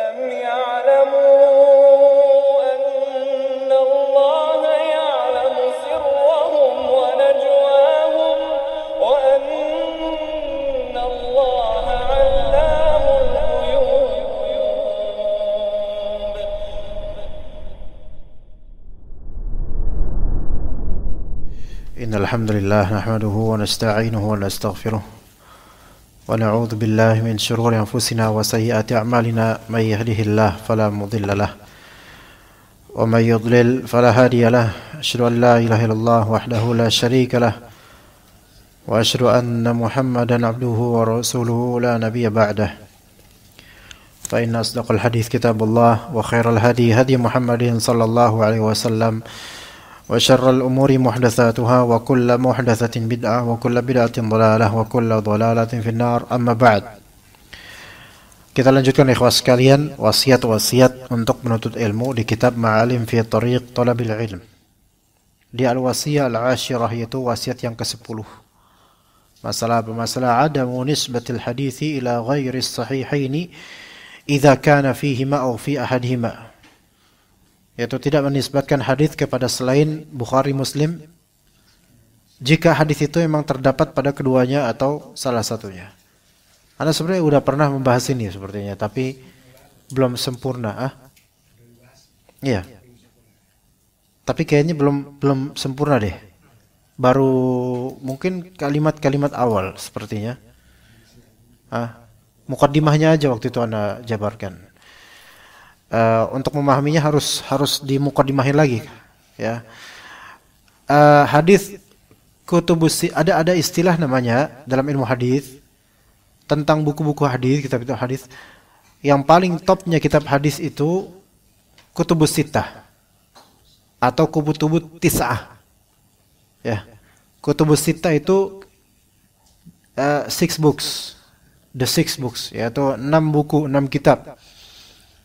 ألم يعلموا أن الله يعلم سرهم ونجواهم وأن الله علام الغيوب. إن الحمد لله نحمده ونستعينه ونستغفره ونعوذ بالله من شرور أنفسنا وسيئات أعمالنا من يهده الله فلا مضل له ومن يضلل فلا هادي له أشهد أن لا إله إلا الله وحده لا شريك له وأشهد أن محمدا عبده ورسوله لا نبي بعده فإن أصدق الحديث كتاب الله وخير الهدي هدي محمد صلى الله عليه وسلم وشر الأمور محدثاتها وكل محدثة بدعة وكل بدعة ضلالة وكل ضلالة في النار. أما بعد. Kita lanjutkan ikhwas sekalian wasiat-wasiat untuk menuntut ilmu di kitab Ma'alim fi Tariq Talabil Ilm. Di al-wasiyah al-ashirah yaitu wasiat yang ke-10. Masalah adamu nisbatil hadithi ila ghairi sahihaini idza kana fihima aw fi ahadihima. Yaitu tidak menisbatkan hadis kepada selain Bukhari Muslim jika hadis itu memang terdapat pada keduanya atau salah satunya. Anda sebenarnya sudah pernah membahas ini sepertinya, tapi belum sempurna. Iya. Tapi kayaknya belum sempurna deh. Baru mungkin kalimat-kalimat awal sepertinya. Mukaddimahnya aja waktu itu Anda jabarkan. Untuk memahaminya harus dimuqaddimahin lagi, ya. Hadis kutubus, ada istilah namanya dalam ilmu hadis tentang buku-buku hadis, kitab-kitab hadis. Yang paling topnya kitab hadis itu kutubus sittah atau kutubus tis'ah, ya. Kutubus sittah itu six books, yaitu 6 buku, 6 kitab.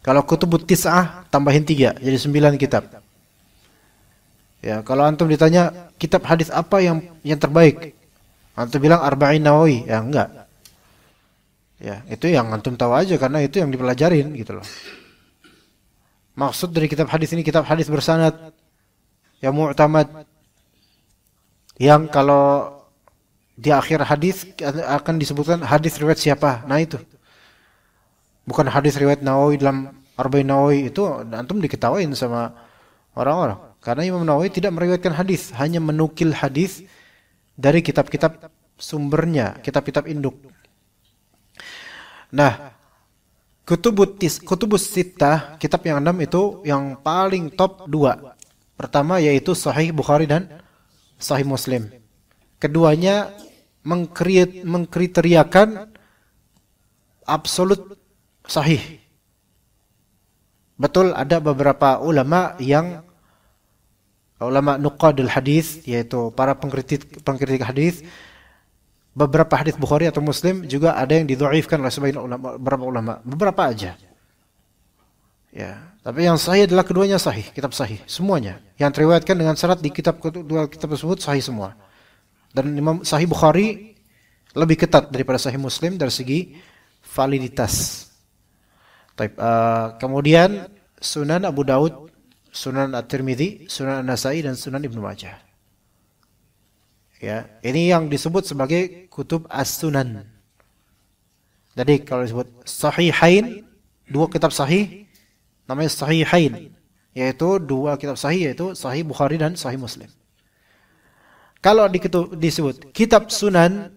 Kalau kutubut tis'ah tambahin 3 jadi 9 kitab. Ya, kalau antum ditanya kitab hadis apa yang terbaik, antum bilang Arba'in Nawawi, ya enggak. Ya, itu yang antum tahu aja karena itu yang dipelajarin gitu loh. Maksud dari kitab hadis ini kitab hadis bersanad yang mu'tamad, yang kalau di akhir hadis akan disebutkan hadis riwayat siapa. Nah itu. Bukan hadis riwayat Nawawi dalam Arba'in Nawawi, itu antum diketawain sama orang-orang. Karena Imam Nawawi tidak meriwayatkan hadis, hanya menukil hadis dari kitab-kitab sumbernya, kitab-kitab induk. Nah, kutubus sittah, kitab yang 6 itu yang paling top 2. Pertama yaitu Sahih Bukhari dan Sahih Muslim. Keduanya mengkriteriakan absolut sahih. Betul ada beberapa ulama nuqadul hadis, yaitu para pengkritik hadis, beberapa hadis Bukhari atau Muslim juga ada yang didhaifkan oleh sebagian beberapa ulama, beberapa aja. Ya, tapi yang sahih adalah keduanya sahih, kitab sahih semuanya. Yang diriwayatkan dengan syarat di dua kitab tersebut sahih semua. Dan Imam Sahih Bukhari lebih ketat daripada Sahih Muslim dari segi validitas. Kemudian Sunan Abu Daud, Sunan At-Tirmidzi, Sunan An-Nasa'i dan Sunan Ibnu Majah. Ya, ini yang disebut sebagai kutub as-sunan. Jadi kalau disebut sahihain, 2 kitab sahih namanya sahihain, yaitu 2 kitab sahih, yaitu Sahih Bukhari dan Sahih Muslim. Kalau disebut kitab sunan,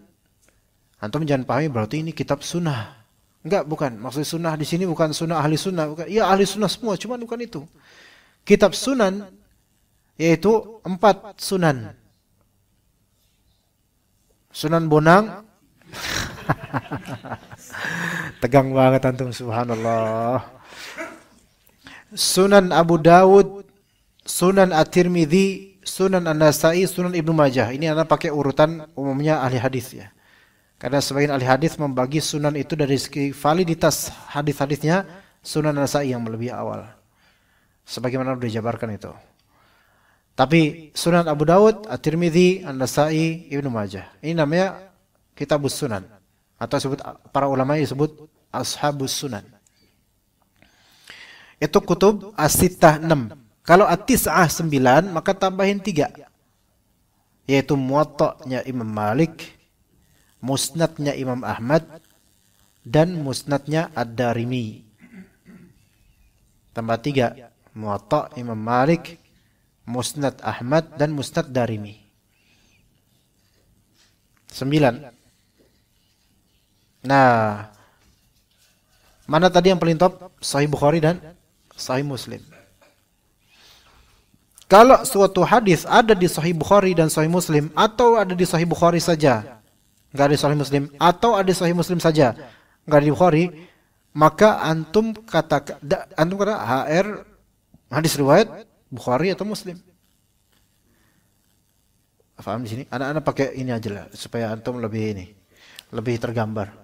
antum jangan pahami berarti ini kitab sunnah. Enggak, bukan. Maksud sunnah di sini bukan sunnah ahli sunnah. Bukan. Ya ahli sunnah semua, cuma bukan itu. Kitab sunan yaitu 4 sunan. Sunan Bonang. Tegang banget antum, subhanallah. Sunan Abu Dawud, Sunan At-Tirmidzi, Sunan An-Nasa'i, Sunan Ibnu Majah. Ini anda pakai urutan umumnya ahli hadis, ya. Karena sebagian ahli hadis membagi sunan itu dari segi validitas hadis-hadisnya, Sunan Nasa'i yang lebih awal. Sebagaimana sudah dijabarkan itu. Tapi Sunan Abu Dawud, At-Tirmidzi, An-Nasa'i, Ibnu Majah. Ini namanya Kitabus Sunan. Atau sebut para ulama disebut Ashabus Sunan. Itu kutub as-sittah 6. Kalau at-tis'ah 9, maka tambahin 3. Yaitu Muwatta'nya Imam Malik, Musnadnya Imam Ahmad, dan Musnadnya Ad-Darimi. Tambah 3. Muwatta' Imam Malik, Musnad Ahmad, dan Musnad Darimi. 9. Nah, mana tadi yang paling top? Sahih Bukhari dan Sahih Muslim. Kalau suatu hadis ada di Sahih Bukhari dan Sahih Muslim, atau ada di Sahih Bukhari saja, nggak ada di Sahih Muslim, atau ada di Sahih Muslim saja, nggak ada di Bukhari, maka antum kata HR hadis riwayat Bukhari atau Muslim. Paham di sini? Anak-anak pakai ini aja lah supaya antum lebih tergambar.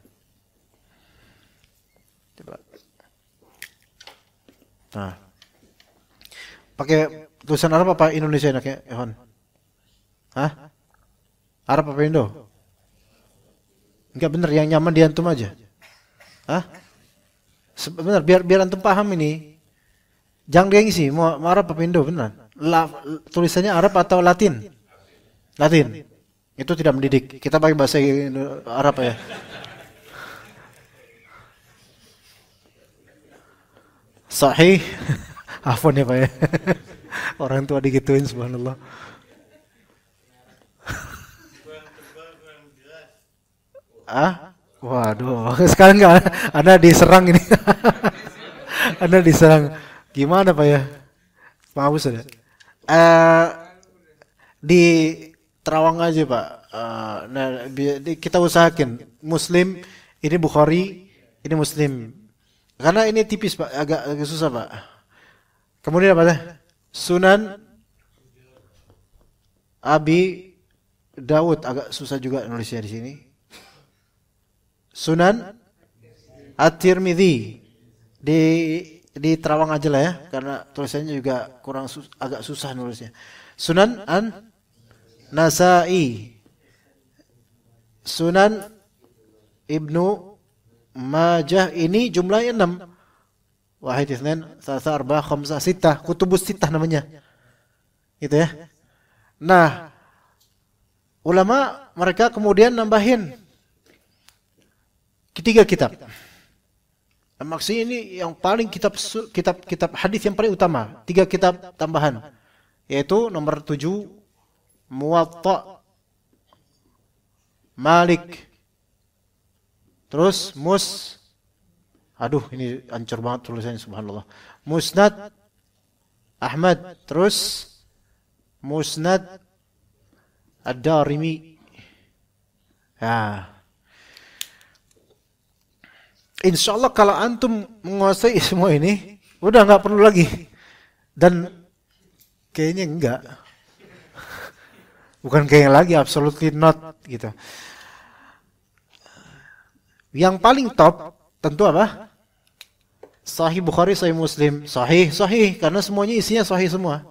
Coba. Nah, pakai tulisan Arab apa Indonesia enaknya, Ehon? Hah? Arab apa Indo? Enggak bener, yang nyaman di antum aja. Hah? Benar, biar antum paham ini. Jangan gengsi, mau Arab apa Indo, benar. Tulisannya Arab atau Latin? Latin. Itu tidak mendidik. Kita pakai bahasa Arab ya. Sahih. Afwan ya Pak ya. Orang tua digituin, subhanallah. Waduh, sekarang enggak, Anda diserang ini. Anda diserang. Gimana Pak ya? Maaf sudah. Di Terawang aja Pak. Nah, kita usahakan Muslim ini Bukhari, ini Muslim. Karena ini tipis Pak, agak susah Pak. Kemudian apa? Sunan Abi Dawud, agak susah juga nulisnya di sini. Sunan At-Tirmidzi di Terawang aja lah ya, karena tulisannya juga agak susah nulisnya. Sunan An-Nasa'i, Sunan Ibnu Majah, ini jumlahnya 6. Wahid, itsnain, tsalatsa, arba'ah, khamsah, sittah, kutubus sittah namanya. Gitu ya. Nah, ulama mereka kemudian nambahin 3 kitab. Maksudnya ini yang paling kitab hadis yang paling utama, 3 kitab tambahan. Yaitu nomor 7 Muwatta Malik. Terus ini hancur banget tulisannya, subhanallah. Musnad Ahmad, terus Musnad Ad-Darimi. Ya. Insyaallah kalau antum menguasai semua ini, udah nggak perlu lagi. Dan kayaknya enggak. Bukan kayaknya lagi, absolutely not gitu. Yang paling top tentu apa? Sahih Bukhari, Sahih Muslim. Sahih, karena semuanya isinya sahih semua.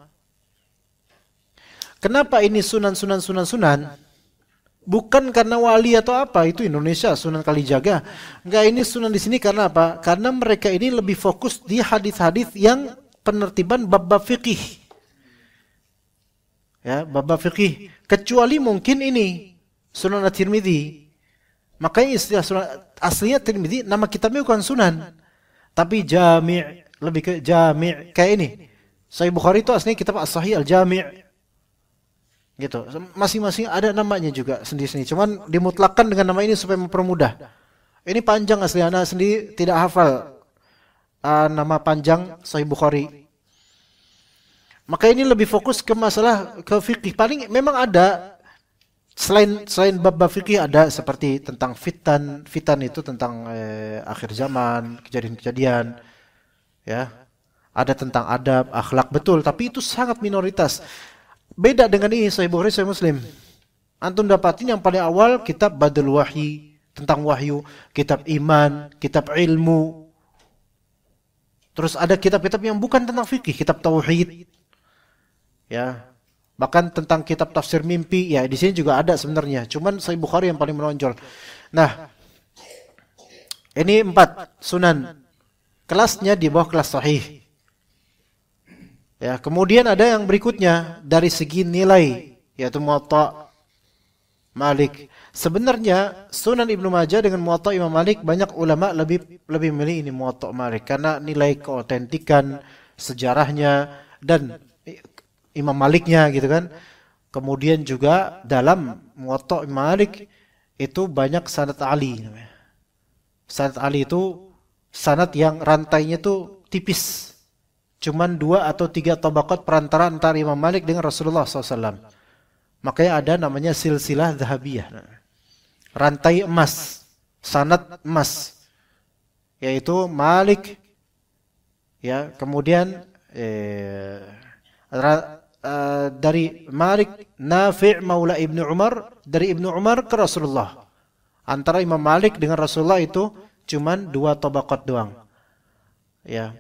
Kenapa ini sunan? Bukan karena wali atau apa, itu Indonesia, Sunan Kalijaga. Enggak, ini sunan di sini karena apa? Karena mereka ini lebih fokus di hadis-hadis yang penertiban bab-bab fikih. Ya, bab-bab fikih. Kecuali mungkin ini Sunan At-Tirmidzi. Makanya istilah sunan aslinya Tirmidzi, nama kitabnya bukan sunan, tapi jami', lebih ke jami', kayak ini. Sahih Bukhari itu aslinya kitab As-Sahih Al-Jami'. Gitu. Masing-masing ada namanya juga sendiri-sendiri. Cuman dimutlakkan dengan nama ini supaya mempermudah. Ini panjang asli, anak sendiri tidak hafal nama panjang Sahih Bukhari. Maka ini lebih fokus ke masalah ke fikih. Paling memang ada selain bab-bab fikih, ada seperti tentang fitan itu tentang akhir zaman, kejadian-kejadian, ya. Ada tentang adab, akhlak, betul, tapi itu sangat minoritas. Beda dengan ini Sahih Bukhari, Sahih Muslim. Antum dapatin yang paling awal kitab Badul Wahyi, tentang wahyu, kitab iman, kitab ilmu. Terus ada kitab-kitab yang bukan tentang fikih, kitab tauhid. Ya. Bahkan tentang kitab tafsir mimpi, ya di sini juga ada sebenarnya. Cuman Sahih Bukhari yang paling menonjol. Nah, ini 4 sunan. Kelasnya di bawah kelas sahih. Ya, kemudian ada yang berikutnya dari segi nilai, yaitu Muwatta Malik. Sebenarnya Sunan Ibnu Majah dengan Muwatta Imam Malik, banyak ulama lebih memilih ini Muwatta Malik karena nilai keautentikan, sejarahnya dan Imam Maliknya gitu kan. Kemudian juga dalam Muwatta Imam Malik itu banyak sanad Ali namanya. Sanad Ali itu sanad yang rantainya itu tipis. Cuman 2 atau 3 tabaqat perantara antara Imam Malik dengan Rasulullah SAW. Makanya ada namanya silsilah zahabiyah. Rantai emas. Sanad emas. Yaitu Malik. Ya, kemudian dari Malik, Nafi' Maula Ibnu Umar, dari Ibnu Umar ke Rasulullah. Antara Imam Malik dengan Rasulullah itu cuman 2 tabaqat doang. Ya.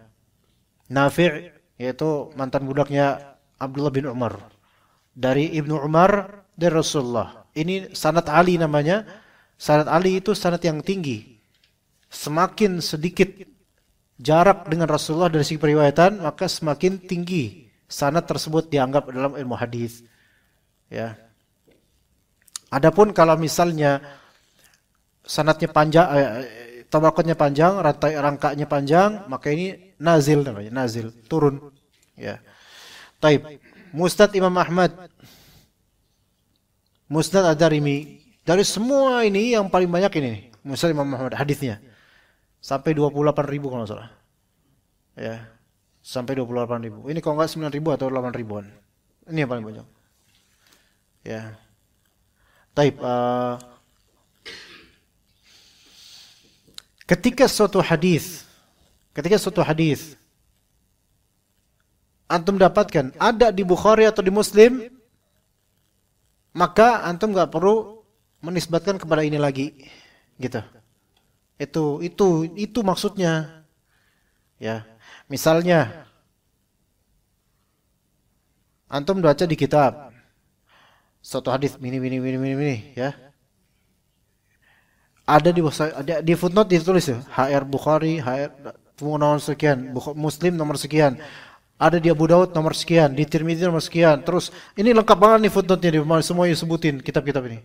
Nafi' yaitu mantan budaknya Abdullah bin Umar. Dari Ibnu Umar dari Rasulullah. Ini sanad Ali namanya. Sanad Ali itu sanad yang tinggi. Semakin sedikit jarak dengan Rasulullah dari segi periwayatan, maka semakin tinggi sanad tersebut dianggap dalam ilmu hadis. Ya. Adapun kalau misalnya sanadnya panjang, tabaqatnya panjang, rantai rangkanya panjang, maka ini nazil namanya, nazil, turun. Ya. Taib. Musnad Imam Ahmad, Musnad Ad-Darimi, dari semua ini yang paling banyak ini Musnad Imam Ahmad hadisnya. Sampai 28.000 kalau nggak salah. Ya. Sampai 28.000. Ini kalau nggak 9.000 atau 8.000-an. Ini yang paling banyak. Ya. Taib. Ketika suatu hadis antum dapatkan ada di Bukhari atau di Muslim, maka antum nggak perlu menisbatkan kepada ini lagi, gitu. Itu maksudnya. Ya, misalnya antum baca di kitab suatu hadis ini, ya. Ada di footnote ditulis ya, HR Bukhari, HR nomor sekian, Muslim nomor sekian. Ada di Abu Daud nomor sekian, di Tirmidzi nomor sekian. Terus ini lengkap banget nih footnote-nya, semua disebutin kitab-kitab ini.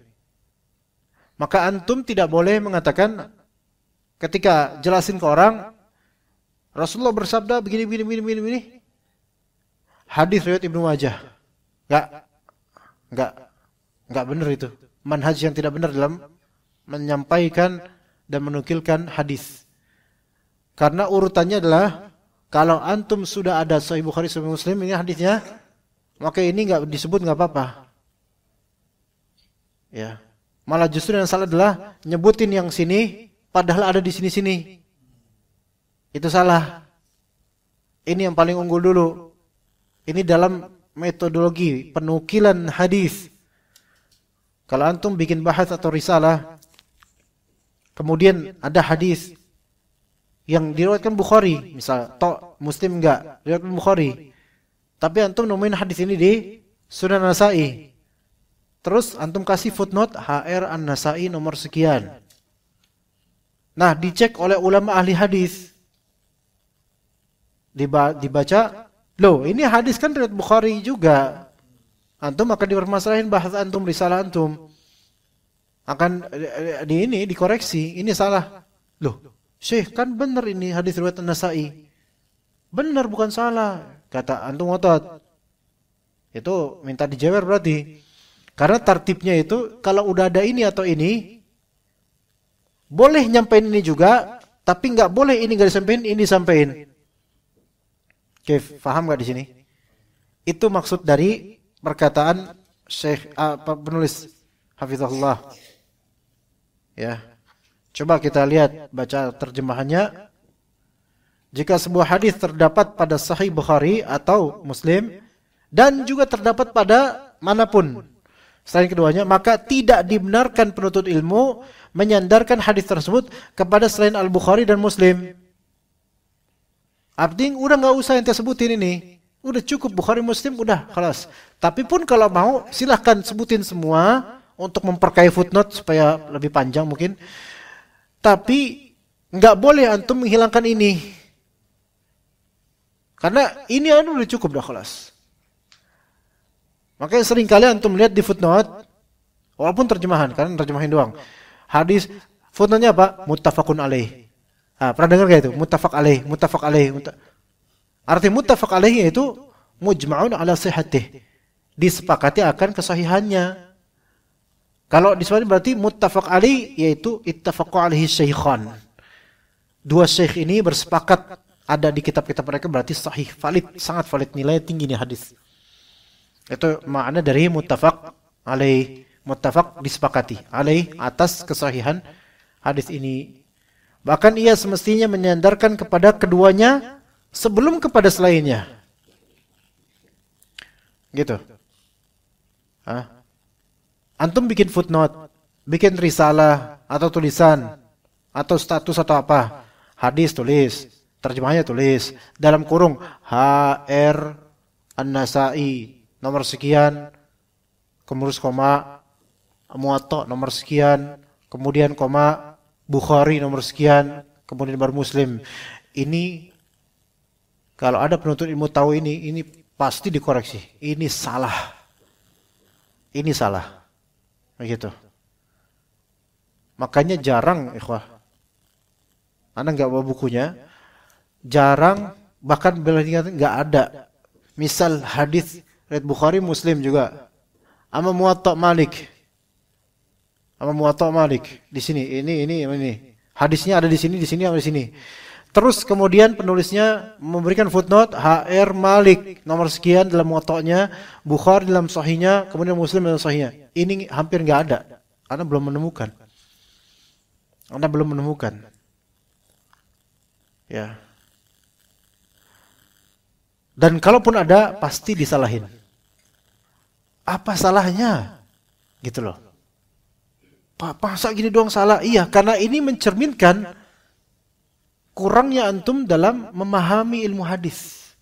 Maka antum tidak boleh mengatakan ketika jelasin ke orang Rasulullah bersabda begini. Hadis riwayat Ibnu Majah. Enggak benar itu. Manhaj yang tidak benar dalam menyampaikan dan menukilkan hadis. Karena urutannya adalah kalau antum sudah ada Sahih Bukhari, Sahih Muslim ini hadisnya, maka ini enggak disebut enggak apa-apa. Ya. Malah justru yang salah adalah nyebutin yang sini padahal ada di sini-sini. Itu salah. Ini yang paling unggul dulu. Ini dalam metodologi penukilan hadis. Kalau antum bikin bahas atau risalah, kemudian ada hadis yang diriwayatkan Bukhari, misal Muslim enggak, riwayat Bukhari. Tapi antum nemuin hadis ini di Sunan Nasa'i. Terus antum kasih footnote HR An-Nasa'i nomor sekian. Nah, dicek oleh ulama ahli hadis. Dibaca, loh, ini hadis kan riwayat Bukhari juga. Antum akan dipermasalahin bahas antum, risalah antum. Akan dikoreksi, ini salah. Loh, Syekh, kan benar ini hadis riwayat An-Nasa'i. Benar, bukan salah. Kata antum ngotot. Itu minta dijewer berarti. Karena tartibnya itu kalau udah ada ini atau ini, boleh nyampein ini juga, tapi nggak boleh ini nggak disampaikan, ini disampaikan. Oke, paham nggak di sini? Itu maksud dari perkataan Syekh penulis Hafizahullah. Ya. Coba kita lihat baca terjemahannya. Jika sebuah hadis terdapat pada Sahih Bukhari atau Muslim dan juga terdapat pada manapun selain keduanya, maka tidak dibenarkan penuntut ilmu menyandarkan hadis tersebut kepada selain Al-Bukhari dan Muslim. Artinya udah nggak usah yang sebutin ini, udah cukup Bukhari Muslim, udah kelas. Tapi pun kalau mau silahkan sebutin semua untuk memperkaya footnote supaya lebih panjang mungkin. Tapi nggak boleh antum menghilangkan ini. Karena ini udah cukup dah kelas. Makanya sering kali antum lihat di footnote, walaupun terjemahan, kan terjemahin doang. Hadis footnote-nya apa? Muttafaqun alaih. Pernah dengar gak itu? Muttafaq alaih, muttafaq alaih. Arti muttafaq alaih itu mujma'un ala sihhatih. Disepakati akan kesahihannya. Kalau di sini berarti muttafaq alaih yaitu ittafaqu alaihi syaikhan. Dua syekh ini bersepakat ada di kitab-kitab mereka, berarti sahih, valid, sangat valid, nilai tinggi nih hadis. Itu makna dari muttafaq alaih. Muttafaq disepakati alaih atas kesahihan hadis ini. Bahkan ia semestinya menyandarkan kepada keduanya sebelum kepada selainnya. Gitu. Antum bikin footnote, bikin risalah atau tulisan atau status atau apa, hadis tulis, terjemahnya tulis dalam kurung HR An-Nasa'i nomor sekian, kemudian koma Muwatta nomor sekian, kemudian koma Bukhari nomor sekian, kemudian baru Muslim. Ini kalau ada penuntut ilmu tahu ini pasti dikoreksi. Ini salah. Ini salah. Begitu. Makanya jarang, ikhwah. Anda nggak bawa bukunya, jarang, bahkan nggak ada. Misal hadis riwayat Bukhari, Muslim juga, sama Muwatta Malik. Sama Muwatta Malik di sini, ini. Hadisnya ada di sini, ada di sini. Terus kemudian penulisnya memberikan footnote HR Malik nomor sekian dalam Muwatta'nya, Bukhari dalam Sahihnya, kemudian Muslim dalam Sahihnya. Ini hampir nggak ada. Anda belum menemukan. Ya. Dan kalaupun ada, pasti disalahin. Apa salahnya? Gitu loh. Pak, masa gini doang salah? Iya, karena ini mencerminkan kurangnya antum dalam memahami ilmu hadis.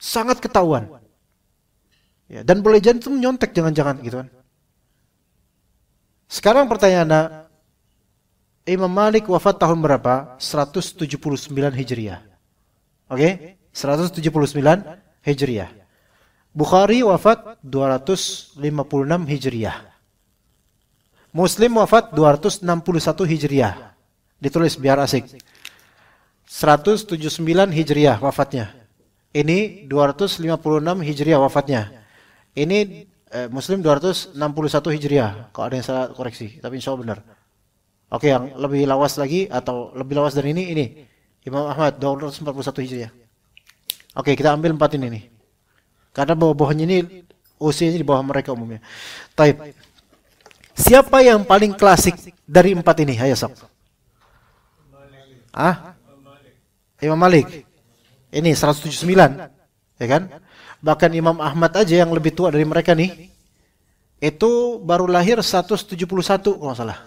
Sangat ketahuan. Ya, dan boleh jadi antum nyontek jangan-jangan gitu kan. Sekarang pertanyaannya, Imam Malik wafat tahun berapa? 179 Hijriah. Oke? 179 Hijriah. Bukhari wafat 256 Hijriah. Muslim wafat 261 Hijriah. Ditulis biar asik. 179 Hijriah wafatnya. Ini 256 Hijriah wafatnya. Ini Muslim 261 Hijriah. Kalau ada yang salah koreksi, tapi insya Allah benar. Oke, yang lebih lawas lagi atau lebih lawas dari ini Imam Ahmad 241 Hijriah. Oke, kita ambil 4 ini nih. Karena bawah-bawahnya ini usianya di bawah mereka umumnya. Taib. Siapa yang paling klasik dari 4 ini? Ayo sok. Imam Malik. Ini 179. Ya kan? Bahkan Imam Ahmad aja yang lebih tua dari mereka nih, itu baru lahir 171 kalau nggak salah.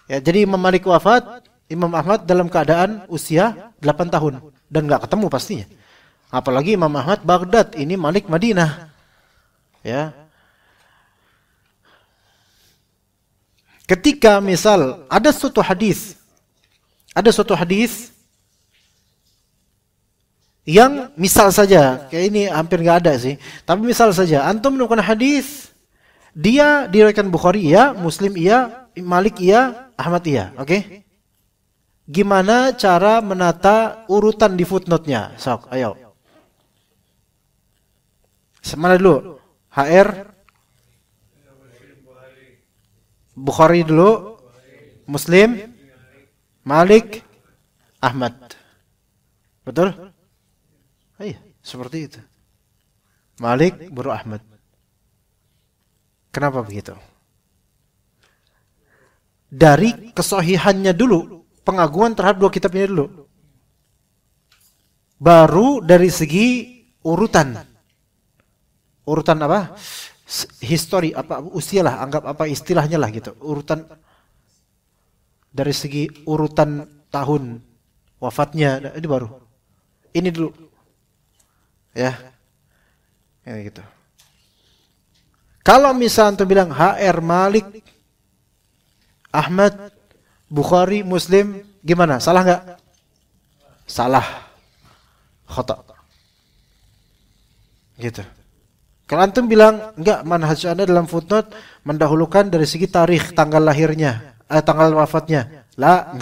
Ya, jadi Imam Malik wafat, Imam Ahmad dalam keadaan usia 8 tahun. Dan nggak ketemu pastinya. Apalagi Imam Ahmad Baghdad, ini Malik Madinah. Ya. Ketika misal ada suatu hadis yang misal saja, kayak ini hampir nggak ada sih, tapi misal saja antum menemukan hadis, dia diriwayatkan Bukhari iya, Muslim iya, Malik iya, Ahmad iya, oke? Gimana cara menata urutan di footnote-nya? Sok, ayo. Mana dulu? HR Bukhari dulu, Muslim, Malik, Ahmad. Betul? Iya, seperti itu. Malik baru Ahmad. Kenapa begitu? Dari kesahihannya dulu, pengagungan terhadap dua kitab ini dulu. Baru dari segi urutan. Urutan apa? Histori apa usia lah, anggap apa istilahnya lah gitu. Urutan dari segi urutan tahun wafatnya ini baru. Ini dulu. Ya. Ini gitu. Kalau misal antum bilang HR Malik, Ahmad, Bukhari, Muslim, gimana? Salah enggak? Salah. khata. Gitu. Kalau antum bilang enggak, manhaj Anda dalam footnote mendahulukan dari segi tarikh tanggal lahirnya, tanggal wafatnya. Lah,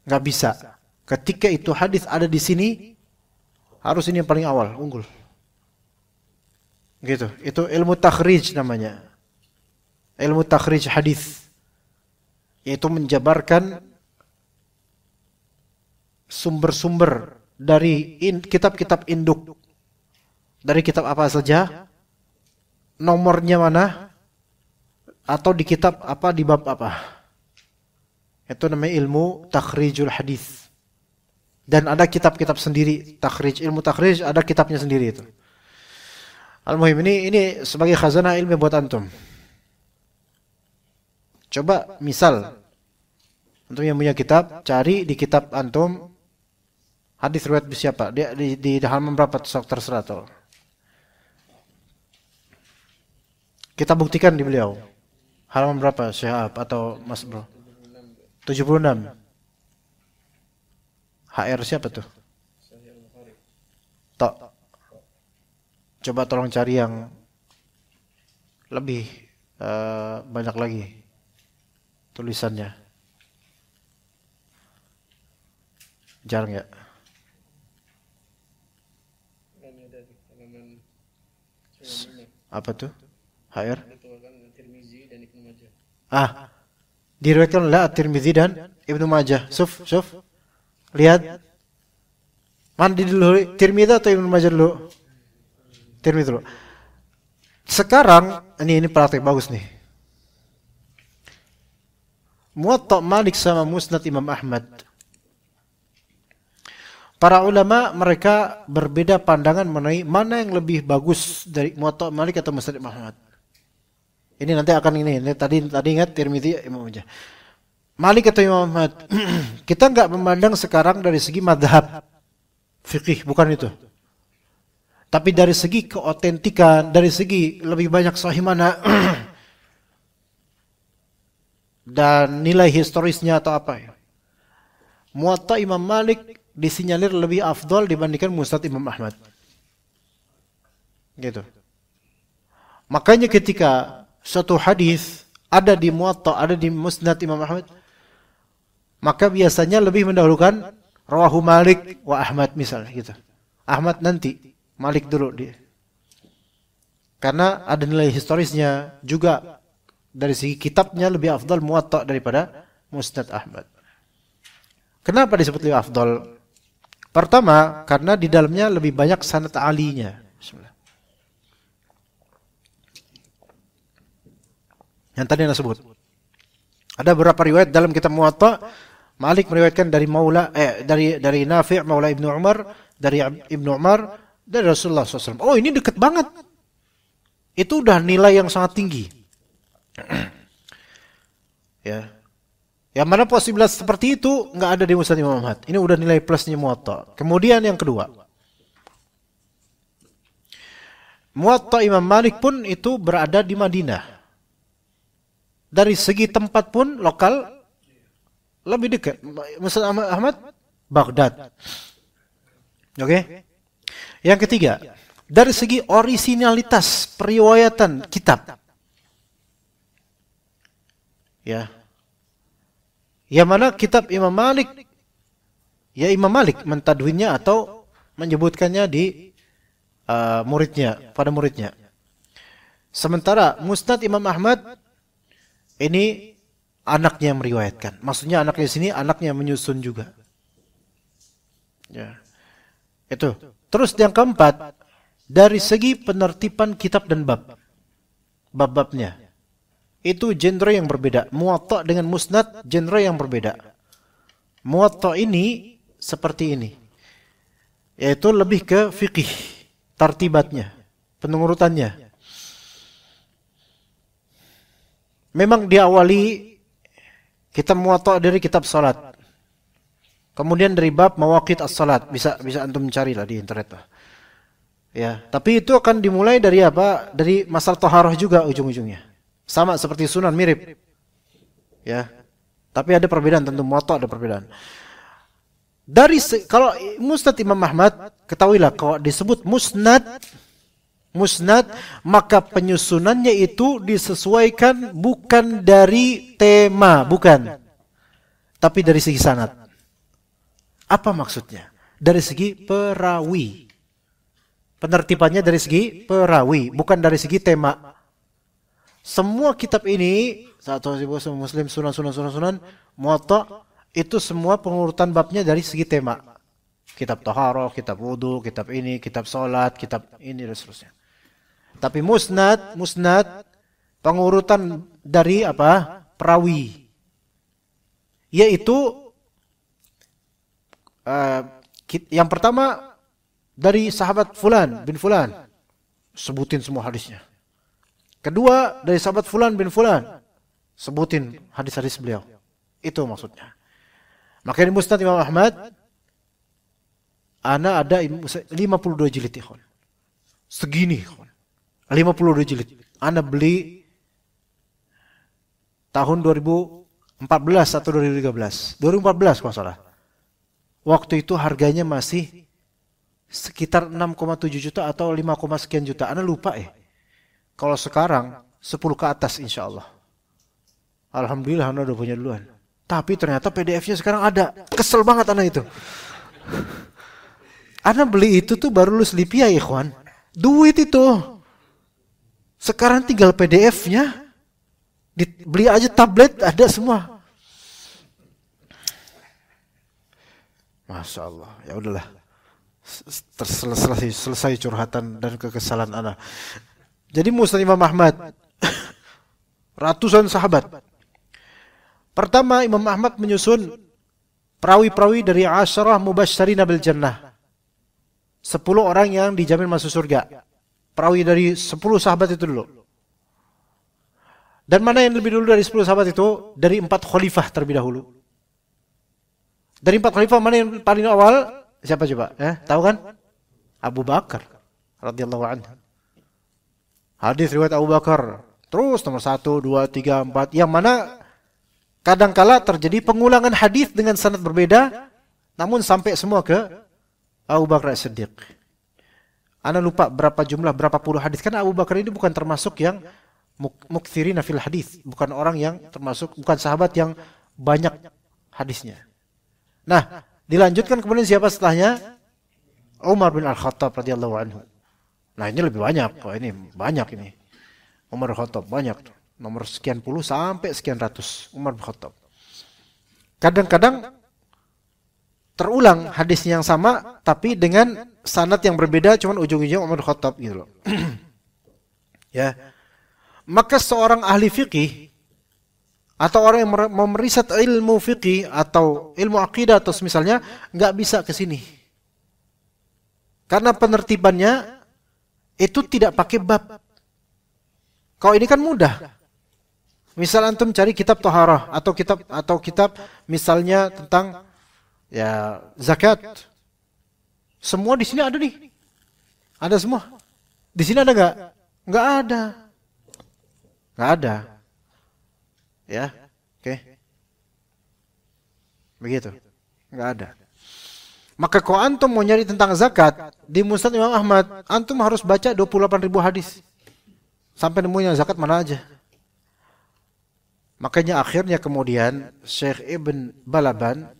enggak bisa. Ketika itu hadis ada di sini, harus ini yang paling awal, unggul. Gitu. Itu ilmu takhrij namanya. Ilmu takhrij hadis. Yaitu menjabarkan sumber-sumber dari kitab-kitab induk. Dari kitab apa saja, nomornya mana, atau di kitab apa, di bab apa. Itu namanya ilmu takhrijul hadis. Dan ada kitab-kitab sendiri, ilmu takhrij ada kitabnya sendiri itu. Al-muhim ini sebagai khazanah ilmu buat antum. Coba misal antum yang punya kitab, cari di kitab antum hadis riwayat siapa? Dia di halaman berapa terserah tuh. Kita buktikan di beliau. Halaman berapa Syahab atau Mas Bro? 76. HR siapa tuh? Tok. Coba tolong cari yang lebih banyak lagi tulisannya. Jarang ya? Apa tuh? HR? Diriwayatkan oleh At-Tirmidzi dan Ibnu Majah. Suf. Lihat. Mana dulu? Tirmidzi atau Ibnu Majah dulu? Tirmidzi dulu. Sekarang ini praktek bagus nih. Muwatta Malik sama Musnad Imam Ahmad. Para ulama mereka berbeda pandangan mengenai mana yang lebih bagus dari Muwatta Malik atau Musnad Imam Ahmad. Ini nanti akan ini tadi ingat Tirmidzi Imam Majah. Malik atau Imam Ahmad. Kita enggak memandang sekarang dari segi madhab fikih, bukan itu. Tapi dari segi keotentikan, dari segi lebih banyak sahih mana dan nilai historisnya atau apa ya. Muwatta Imam Malik disinyalir lebih afdal dibandingkan Musnad Imam Ahmad. Gitu. Makanya ketika suatu hadis ada di Muwatta, ada di Musnad Imam Ahmad, maka biasanya lebih mendahulukan rawahu Malik wa Ahmad misalnya gitu. Ahmad nanti, Malik dulu dia. Karena ada nilai historisnya juga dari segi kitabnya lebih afdal Muwatta daripada Musnad Ahmad. Kenapa disebut lebih afdal? Pertama, karena di dalamnya lebih banyak sanad alinya. Bismillah. Yang tadi Anda sebut. Ada beberapa riwayat dalam kitab Muwatta, Malik meriwayatkan dari dari Nafi' Maula Ibnu Umar, dari Ibnu Umar, dari Rasulullah SAW. Oh, ini dekat banget. Itu udah nilai yang sangat tinggi. Ya. Yang mana posibilitas seperti itu enggak ada di Musnad Imam Ahmad. Ini udah nilai plusnya Muwatta. Kemudian yang kedua, Muwatta Imam Malik pun itu berada di Madinah. Dari segi tempat pun lokal lebih dekat. Musnad Ahmad Baghdad. Oke. Yang ketiga, dari segi orisinalitas periwayatan kitab. Ya. Yang mana kitab Imam Malik, ya Imam Malik mentadwinnya atau menyebutkannya di pada muridnya. Sementara Musnad Imam Ahmad ini anaknya yang meriwayatkan. Maksudnya anaknya sini anaknya menyusun juga. Ya. Itu. Terus yang keempat, dari segi penertiban kitab dan bab-babnya. Itu genre yang berbeda. Muwatta dengan Musnad genre yang berbeda. Muwatta ini seperti ini. Yaitu lebih ke fikih, tartibatnya, pengurutannya. Memang diawali kitab Muwatta dari kitab salat. Kemudian dari bab mawaqit as-salat, bisa antum cari lah di internet lah. Ya, tapi itu akan dimulai dari apa? Dari masalah taharah juga ujung-ujungnya. Sama seperti sunan, mirip. Ya. Tapi ada perbedaan, tentu Muwatta ada perbedaan. Kalau musnad Imam Ahmad, ketahuilah kalau disebut musnad, maka penyusunannya itu disesuaikan bukan dari tema, bukan, tapi dari segi sanad. Apa maksudnya? Dari segi perawi. Penertibannya dari segi perawi, bukan dari segi tema. Semua kitab ini, satu Muslim, Sunan, Muwatta, itu semua pengurutan babnya dari segi tema. Kitab Taharah, kitab wudu, kitab ini, kitab salat, kitab ini dan seterusnya. Tapi musnad pengurutan dari apa? Perawi. Yaitu yang pertama dari sahabat Fulan bin Fulan, sebutin semua hadisnya. Kedua dari sahabat Fulan bin Fulan, sebutin hadis-hadis beliau. Itu maksudnya. Makanya di Musnad Imam Ahmad, ana ada 52 jilid ikhwan. Segini ikhwan. 52 jilid. Ana beli tahun 2014 atau 2013. 2014 kalau salah. Waktu itu harganya masih sekitar 6,7 juta atau 5, sekian juta. Ana lupa Kalau sekarang 10 ke atas insya Allah. Alhamdulillah Anda udah punya duluan. Tapi ternyata PDF-nya sekarang ada. Kesel banget Anda itu. Anda beli itu tuh baru lulus Lipia ya ikhwan. Duit itu. Sekarang tinggal PDF-nya. Beli aja tablet ada semua. Masya Allah. Ya udahlah. Selesai curhatan dan kekesalan Anda. Jadi Musnad Imam Ahmad, ratusan sahabat. Pertama Imam Ahmad menyusun perawi-perawi dari Asyarah Mubasysyirina bil Jannah. 10 orang yang dijamin masuk surga. Perawi dari 10 sahabat itu dulu. Dan mana yang lebih dulu dari 10 sahabat itu? Dari 4 khalifah terlebih dahulu. Dari 4 khalifah mana yang paling awal? Siapa coba? Tahu kan? Abu Bakar radhiyallahu anhu. Hadis riwayat Abu Bakar. Terus nomor 1, 2, 3, 4. Yang mana kadangkala terjadi pengulangan hadis dengan sanad berbeda. Namun sampai semua ke Abu Bakar As-Siddiq. Ana lupa berapa puluh hadis. Karena Abu Bakar ini bukan termasuk yang mukthirina fil hadis. Bukan orang yang bukan sahabat yang banyak hadisnya. Nah, dilanjutkan kemudian siapa setelahnya? Umar bin Al-Khattab radhiyallahu anhu. Nah ini lebih banyak, ini banyak ini. Umar bin Khattab banyak, nomor sekian puluh sampai sekian ratus Umar bin Khattab. Kadang-kadang terulang hadisnya yang sama, tapi dengan sanad yang berbeda, cuman ujung-ujungnya Umar bin Khattab gitu loh. Ya, maka seorang ahli fikih atau orang yang memeriksa ilmu fikih atau ilmu akidah atau semisalnya nggak bisa ke sini, karena penertibannya itu tidak pakai bab. Kalau ini kan mudah. Misal antum cari kitab Taharah atau kitab misalnya tentang ya zakat. Semua di sini ada nih. Ada semua. Di sini ada enggak? Enggak ada. Enggak ada. Ya, oke. Begitu. Enggak ada. Maka kalau antum mau nyari tentang zakat di Musnad Imam Ahmad, antum harus baca 28.000 hadis sampai nemunya zakat mana aja. Makanya akhirnya kemudian Syekh Ibn Balaban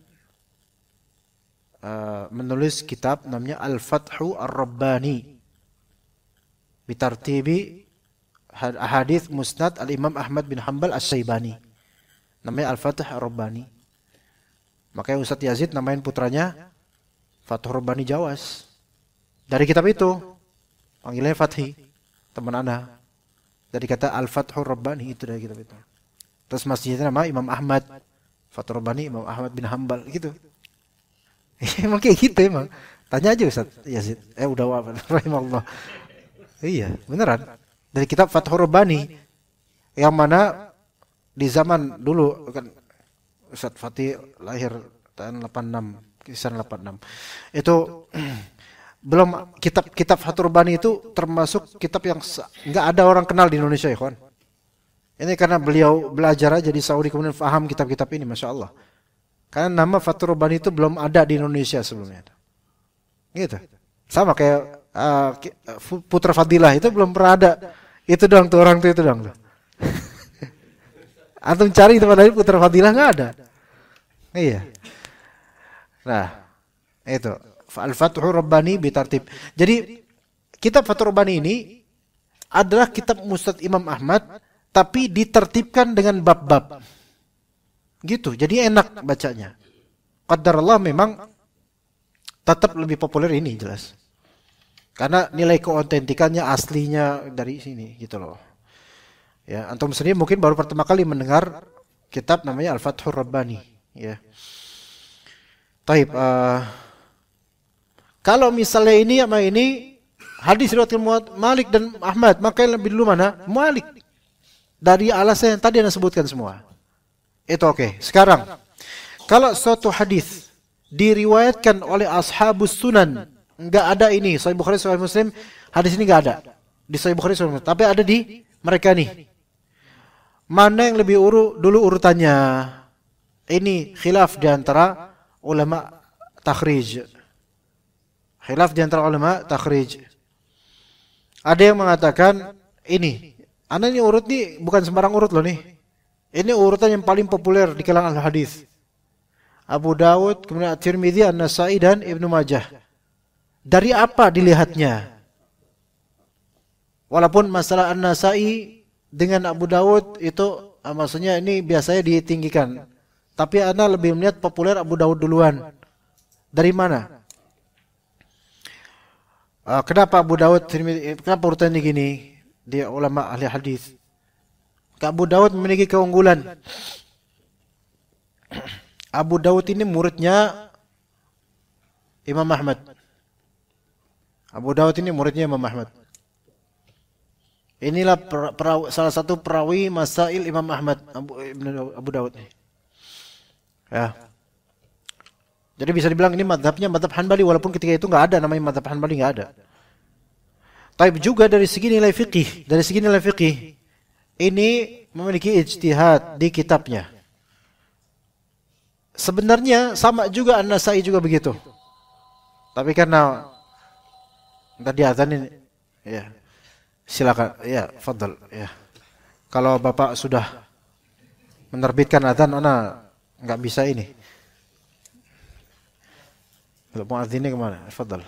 menulis kitab namanya Al-Fathu Ar-Rabbani bitartibi hadis Musnad Al-Imam Ahmad bin Hanbal As-Syaibani. Namanya Al-Fathu Ar-Rabbani. Makanya Ustaz Yazid namain putranya Fathur Rabbani Jawas. Dari kitab itu panggilnya Fathi, teman ana. Dari kata Al-Fathur Rabbani itu dari kitab itu. Terus masjidnya nama Imam Ahmad. Fathur Rabbani Imam Ahmad bin Hanbal gitu. Emang kayak gitu emang. Tanya aja Ustaz Yazid. Udah wafat rahimahullah. Iya, beneran. Dari kitab Fathur Rabbani yang mana di zaman dulu kan Ustaz Fatih lahir tahun 86. Kisaran 86. Itu belum kitab Fathur Rabbani itu termasuk kitab yang enggak ada orang kenal di Indonesia ya kawan. Ini karena beliau belajar aja di Saudi kemudian paham kitab-kitab ini, Masya Allah. Karena nama Fathur Rabbani itu belum ada di Indonesia sebelumnya. Gitu. Sama kayak Putra Fadilah itu belum pernah ada. Itu doang tuh orang tuh itu doang tuh. Antum cari tempat lain Putra Fadilah nggak ada. Iya. Nah, itu Al-Fathur Rabbani bitartib. Jadi kitab Fathur Rabbani ini adalah kitab Musnad Imam Ahmad tapi ditertibkan dengan bab-bab. Gitu. Jadi enak bacanya. Qadarullah memang tetap lebih populer ini jelas. Karena nilai keautentikannya aslinya dari sini gitu loh. Ya, antum sendiri mungkin baru pertama kali mendengar kitab namanya Al-Fathur Rabbani, ya. Taib, kalau misalnya ini sama ini hadis riwayat Malik dan Ahmad, maka yang lebih dulu mana? Malik. Dari alasan yang tadi Anda sebutkan semua. Itu oke. Sekarang, kalau suatu hadis diriwayatkan oleh ashabus sunan, enggak ada ini Sahih Bukhari, Sahih Muslim, hadis ini enggak ada di Sahih Bukhari, Sahih Muslim, tapi ada di mereka nih. Mana yang lebih dulu urutannya? Ini khilaf di antara ulama takhrij. Khilaf di antara ulama takhrij. Ada yang mengatakan ini, ana ini urut nih bukan sembarang urut loh nih. Ini urutan yang paling populer di kalangan al-hadis. Abu Dawud, kemudian At-Tirmidzi, An-Nasa'i dan Ibnu Majah. Dari apa dilihatnya? Walaupun masalah An-Nasa'i dengan Abu Dawud itu maksudnya ini biasanya ditinggikan. Tapi Anda lebih melihat populer Abu Dawud duluan. Dari mana? Kenapa Abu Dawud, kenapa urutannya gini? Dia ulama ahli hadis. Abu Dawud memiliki keunggulan. Abu Dawud ini muridnya Imam Ahmad. Abu Dawud ini muridnya Imam Ahmad. Inilah salah satu perawi masail Imam Ahmad, Abu Dawud. Ya. Jadi bisa dibilang ini madhabnya madhab Hanbali, walaupun ketika itu nggak ada namanya madhab Hanbali, nggak ada. Tapi juga dari segi nilai fikih, ini memiliki ijtihad di kitabnya. Sebenarnya sama juga An-Nasa'i juga begitu. Tapi karena tadi azan ini, ya silakan, ya, fadl, ya. Kalau Bapak sudah menerbitkan azan, ana nggak bisa ini. Kalau muadzinnya kemana? Fadl.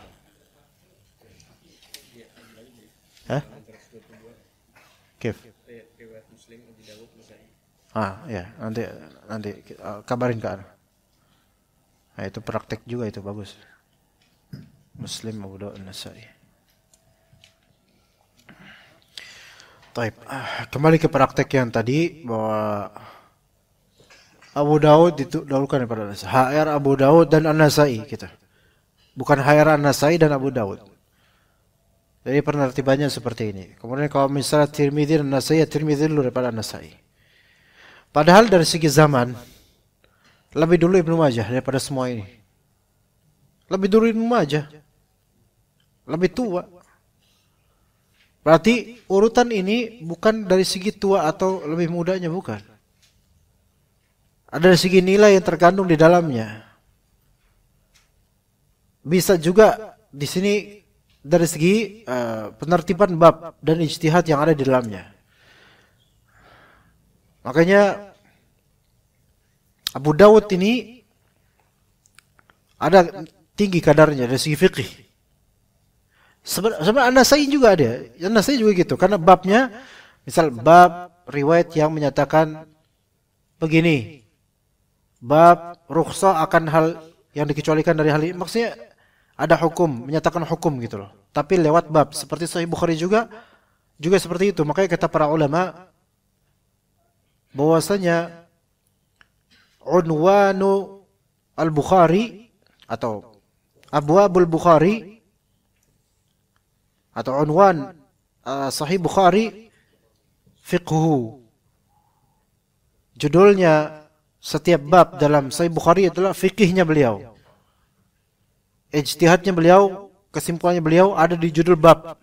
Hah? Kif? Ya, nanti kabarin ke ana. Nah, itu praktek juga itu bagus. Muslim, Abu Dawud, An-Nasa'i. Taib. Kembali ke praktek yang tadi bahwa Abu Dawud didahulukan daripada An-Nasa'i. HR Abu Dawud dan An-Nasa'i kita. Bukan HR An-Nasa'i dan Abu Dawud. Jadi penertibannya seperti ini. Kemudian kalau misalnya Tirmidzi dan An-Nasa'i, Tirmidzi dulu daripada An-Nasa'i. Padahal dari segi zaman lebih dulu Ibnu Majah daripada semua ini. Lebih dulu Ibnu Majah. Lebih tua. Berarti urutan ini bukan dari segi tua atau lebih mudanya, bukan. Ada dari segi nilai yang terkandung di dalamnya. Bisa juga di sini dari segi penertiban bab dan ijtihad yang ada di dalamnya. Makanya Abu Dawud ini ada tinggi kadarnya dari segi fikih. Sebenarnya An-Nasa'i juga ada. An-Nasa'i juga gitu. Karena babnya, misal bab riwayat yang menyatakan begini. Bab rukhsah akan hal yang dikecualikan dari hal ini. Maksudnya ada hukum, menyatakan hukum gitu loh. Tapi lewat bab. Seperti Sahih Bukhari juga seperti itu. Makanya kata para ulama, bahwasanya unwanu al-Bukhari atau abwabul Bukhari atau unwan Sahih Bukhari fiqhu. Judulnya setiap bab dalam Sahih Bukhari adalah fikihnya beliau. Ijtihadnya beliau, kesimpulannya beliau ada di judul bab.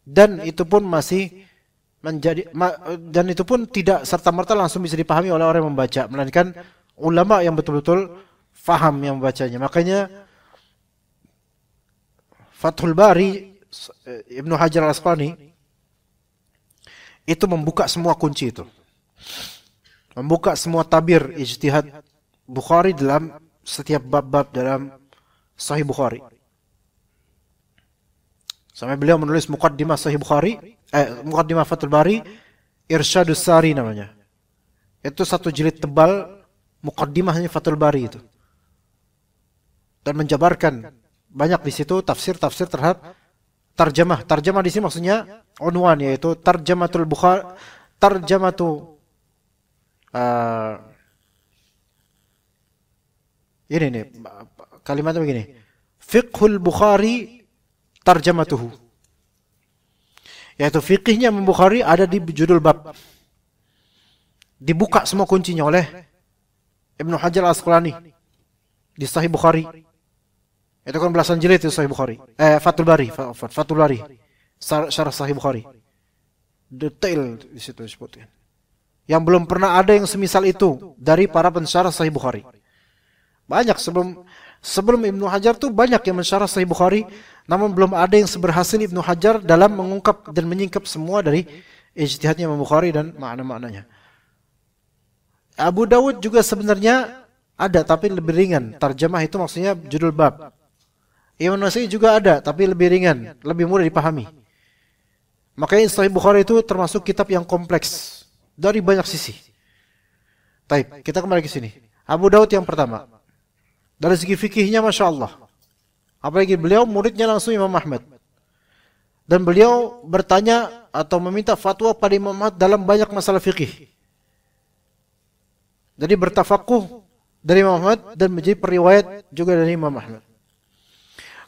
Dan itu pun masih dan itu pun tidak serta-merta langsung bisa dipahami oleh orang yang membaca, melainkan ulama yang betul-betul faham yang membacanya. Makanya Fathul Bari Ibnu Hajar Al-Asqalani itu membuka semua kunci itu. Membuka semua tabir ijtihad Bukhari dalam setiap bab-bab dalam Sahih Bukhari. Sampai beliau menulis muqaddimah Sahih Bukhari, muqaddimah Fathul Bari, Irsyadus Sari namanya. Itu satu jilid tebal muqaddimahnya Fathul Bari itu. Dan menjabarkan banyak di situ tafsir-tafsir terhadap tarjamah. Tarjamah di sini maksudnya unwan, yaitu tarjamatul Bukhari, tarjamatu ini nih kalimatnya begini. Fiqhul Bukhari tarjamatuhu. Yaitu fikihnya Imam Bukhari ada di judul bab. Dibuka semua kuncinya oleh Ibnu Hajar Al-Asqalani di Sahih Bukhari. Itu kan belasan jilid itu Sahih Bukhari. Fathul Bari, Fathul Bari. Syarah Sahih Bukhari. Detail di situ disebutkan. Yang belum pernah ada yang semisal itu dari para pensyarah Sahih Bukhari. Banyak sebelum Ibnu Hajar tuh banyak yang mensyarah Sahih Bukhari, namun belum ada yang seberhasil Ibnu Hajar dalam mengungkap dan menyingkap semua dari ijtihadnya Imam Bukhari dan makna-maknanya. Abu Dawud juga sebenarnya ada tapi lebih ringan. Tarjamah itu maksudnya judul bab. Imam Nasai juga ada tapi lebih ringan, lebih mudah dipahami. Makanya Sahih Bukhari itu termasuk kitab yang kompleks dari banyak sisi. Baik, kita kembali ke sini. Abu Dawud yang pertama. Dari segi fikihnya Masya Allah. Apalagi beliau muridnya langsung Imam Ahmad. Dan beliau bertanya atau meminta fatwa pada Imam Ahmad dalam banyak masalah fikih. Jadi bertafakuh dari Imam Ahmad dan menjadi periwayat juga dari Imam Ahmad.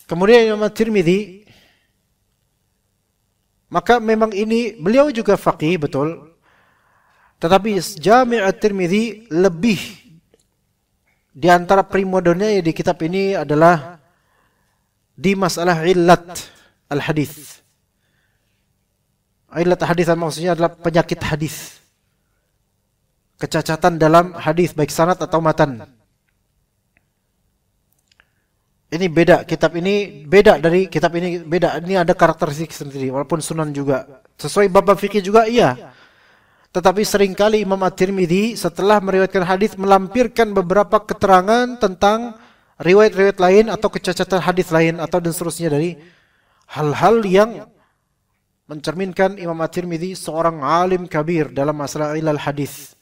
Kemudian Imam Tirmidzi, maka memang ini beliau juga faqih betul. Tetapi Jami' At-Tirmidzi lebih di antara primadonanya di kitab ini adalah di masalah illat al-hadis. Illat hadis maksudnya adalah penyakit hadis. Kecacatan dalam hadis baik sanad atau matan. Ini beda, kitab ini beda dari kitab ini, beda. Ini ada karakteristik sendiri walaupun sunan juga. Sesuai bab fikih juga iya. Tetapi seringkali Imam At-Tirmidzi setelah meriwayatkan hadis melampirkan beberapa keterangan tentang riwayat-riwayat lain atau kecacatan hadis lain atau dan seterusnya dari hal-hal yang mencerminkan Imam At-Tirmidzi seorang alim kabir dalam masalah ilal hadis.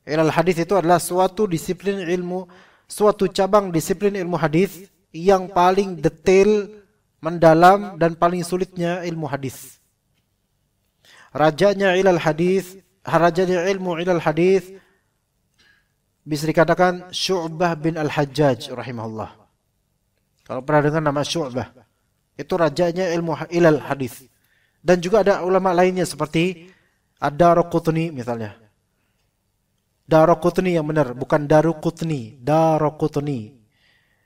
Ilal hadis itu adalah suatu disiplin ilmu, suatu cabang disiplin ilmu hadis yang paling detail, mendalam dan paling sulitnya ilmu hadis. Rajanya ilal hadis, rajanya ilmu ilal hadis bisa dikatakan Syu'bah bin Al-Hajjaj rahimahullah. Kalau pernah dengar nama Syu'bah, itu rajanya ilmu ilal hadis. Dan juga ada ulama lainnya seperti Ad-Daraqutni misalnya. Daraqutni yang benar, bukan Daruqutni, Daraqutni.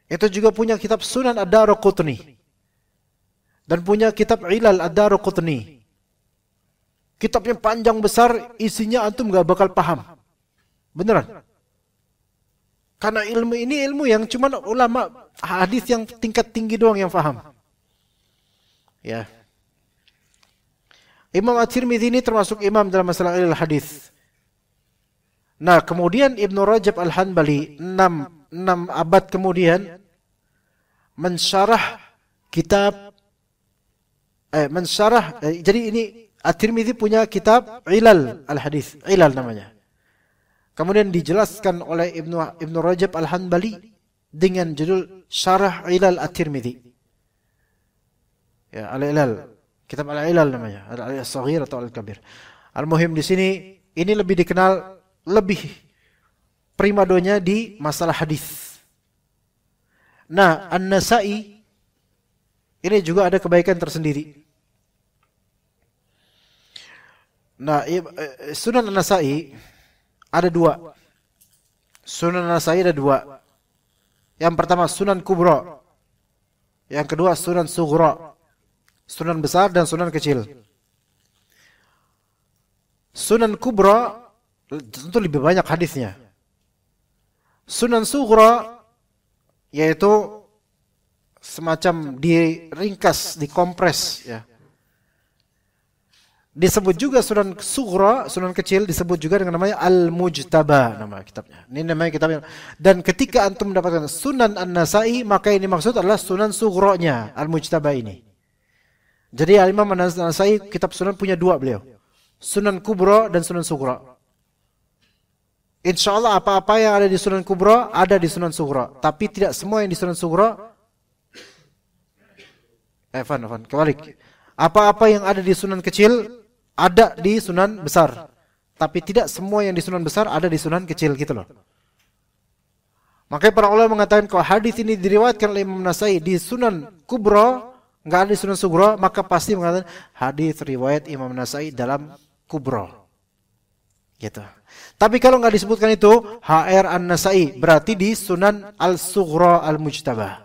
Itu juga punya kitab Sunan Ad-Daraqutni. Dan punya kitab Ilal Ad-Daraqutni. Kitabnya panjang besar, isinya antum gak bakal paham. Beneran. Karena ilmu ini ilmu yang cuman ulama hadis yang tingkat tinggi doang yang paham. Ya. Imam At-Tirmidzi ini termasuk imam dalam masalah ilal hadis. Nah, kemudian Ibnu Rajab Al-Hanbali 6 abad kemudian mensyarah kitab jadi ini At-Tirmidzi punya kitab Ilal Al-Hadis, Ilal namanya. Kemudian dijelaskan oleh Ibnu Rajab Al-Hanbali dengan judul Syarah Ilal At-Tirmidzi. Ya, Al-Ilal. Kitab Al-Ilal namanya, Al-Saghir atau Al-Kabir. Al-Muhim di sini ini lebih dikenal lebih primadonnya di masalah hadis. Nah, An-Nasa'i ini juga ada kebaikan tersendiri. Nah, Sunan An-Nasa'i ada 2. Sunan An-Nasa'i ada 2. Yang pertama Sunan Kubra. Yang kedua Sunan Sughra. Sunan besar dan sunan kecil. Sunan Kubra tentu lebih banyak hadisnya. Sunan Sughra yaitu semacam diringkas, dikompres ya. Disebut juga Sunan Sughra, Sunan kecil disebut juga dengan namanya Al-Mujtaba nama kitabnya. Ini namanya kitabnya. Dan ketika antum mendapatkan Sunan An-Nasa'i, maka ini maksud adalah Sunan Sughra-nya Al-Mujtaba ini. Jadi Al-Imam An-Nasa'i kitab Sunan punya dua beliau. Sunan Kubra dan Sunan Sughra. Insya Allah apa-apa yang ada di Sunan Kubra ada di Sunan Sughra. Tapi tidak semua yang di Sunan Sughra. Kebalik. Apa-apa yang ada di Sunan kecil ada di Sunan besar. Tapi tidak semua yang di Sunan besar ada di Sunan kecil gitu loh. Makanya para ulama mengatakan kalau hadis ini diriwayatkan oleh Imam Nasai di Sunan Kubra, enggak ada di Sunan Sughra, maka pasti mengatakan hadis riwayat Imam Nasai dalam Kubra. Gitu. Tapi kalau enggak disebutkan itu HR An-Nasai, berarti di Sunan Al-Sughra Al-Mujtaba.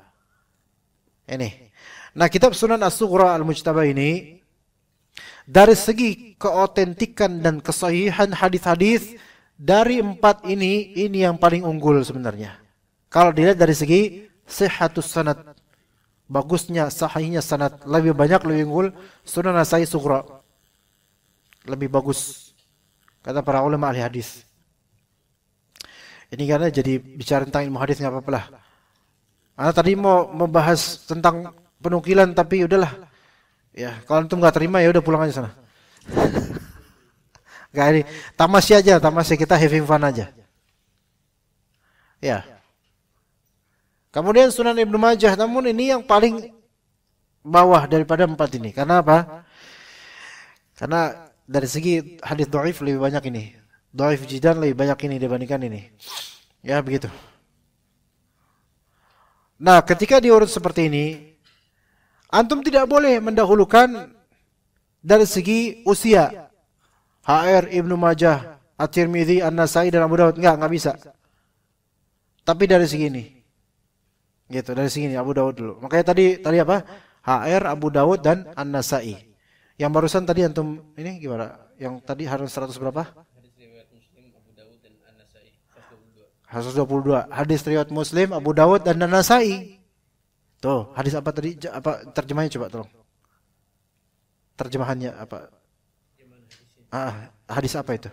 Ini. Nah, kitab Sunan As-Sughra Al-Mujtaba ini dari segi keotentikan dan kesahihan hadis-hadis dari empat ini yang paling unggul sebenarnya. Kalau dilihat dari segi sihhatus sanad, bagusnya sahihnya sanad, lebih banyak lebih unggul Sunan Nasai Sughra. Lebih bagus kata para ulama ahli hadis. Ini karena jadi bicara tentang ilmu hadis enggak apa-apa lah. Ana tadi mau membahas tentang penukilan tapi udahlah. Ya, kalau antum nggak terima ya udah pulang aja sana. Gak ini, tamasya aja, tamasya kita having fun aja. Ya. Kemudian Sunan Ibnu Majah, namun ini yang paling bawah daripada empat ini. Karena apa? Karena dari segi hadis dhaif lebih banyak ini. Dhaif jiddan lebih banyak ini dibandingkan ini. Ya, begitu. Nah, ketika diurut seperti ini, antum tidak boleh mendahulukan dari segi usia. HR, Ibnu Majah, At-Tirmidzi, An-Nasai dan Abu Daud enggak bisa. Tapi dari segi ini. Gitu, dari segi ini Abu Daud dulu. Makanya tadi apa? HR, Abu Daud dan An-Nasai. Yang barusan tadi antum ini gimana? Yang tadi harus 100 berapa? Hadis riwayat Muslim, Abu Daud dan An-Nasai 122. Hadis riwayat Muslim, Abu Daud dan An-Nasai. Tuh, hadis apa tadi? Apa terjemahnya coba tolong? Terjemahannya apa? Hadis apa itu?